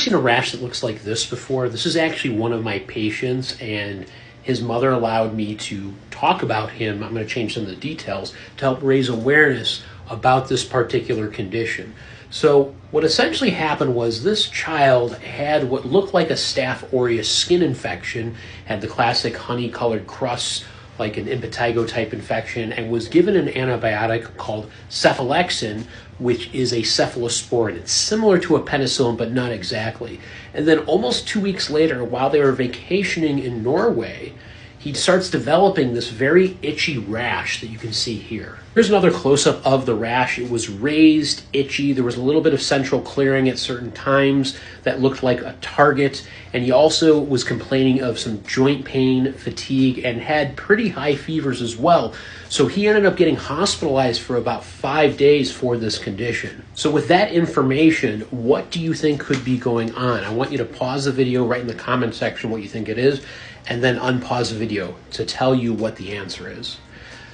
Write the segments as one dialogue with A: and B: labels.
A: seen a rash that looks like this before? This is actually one of my patients, and his mother allowed me to talk about him. I'm going to change some of the details to help raise awareness about this particular condition. So what essentially happened was this child had what looked like a Staph aureus skin infection, had the classic honey-colored crusts like an impetigo type infection, and was given an antibiotic called cephalexin, which is a cephalosporin. It's similar to a penicillin, but not exactly. And then almost 2 weeks later, while they were vacationing in Norway, he starts developing this very itchy rash that you can see here. Here's another close-up of the rash. It was raised, itchy. There was a little bit of central clearing at certain times that looked like a target. And he also was complaining of some joint pain, fatigue, and had pretty high fevers as well. So he ended up getting hospitalized for about 5 days for this condition. So with that information, what do you think could be going on? I want you to pause the video, write in the comment section what you think it is, and then unpause the video to tell you what the answer is.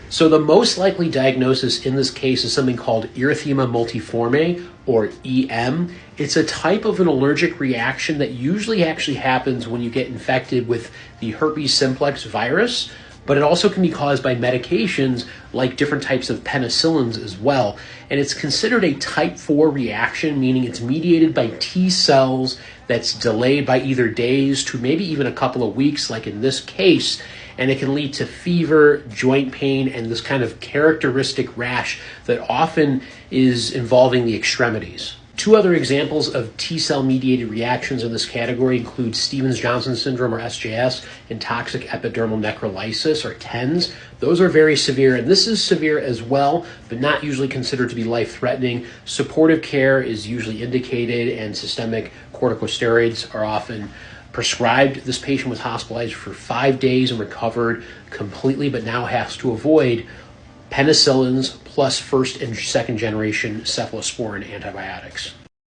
A: So the most likely diagnosis in this case is something called erythema multiforme, or EM. It's a type of an allergic reaction that usually actually happens when you get infected with the herpes simplex virus, but it also can be caused by medications like different types of penicillins as well. And it's considered a type 4 reaction, meaning it's mediated by T cells that's delayed by either days to maybe even a couple of weeks, like in this case, and it can lead to fever, joint pain, and this kind of characteristic rash that often is involving the extremities. Two other examples of T-cell mediated reactions in this category include Stevens-Johnson syndrome, or SJS, and toxic epidermal necrolysis, or TENS. Those are very severe, and this is severe as well, but not usually considered to be life-threatening. Supportive care is usually indicated, and systemic corticosteroids are often prescribed. This patient was hospitalized for 5 days and recovered completely, but now has to avoid penicillins plus first and second generation cephalosporin antibiotics.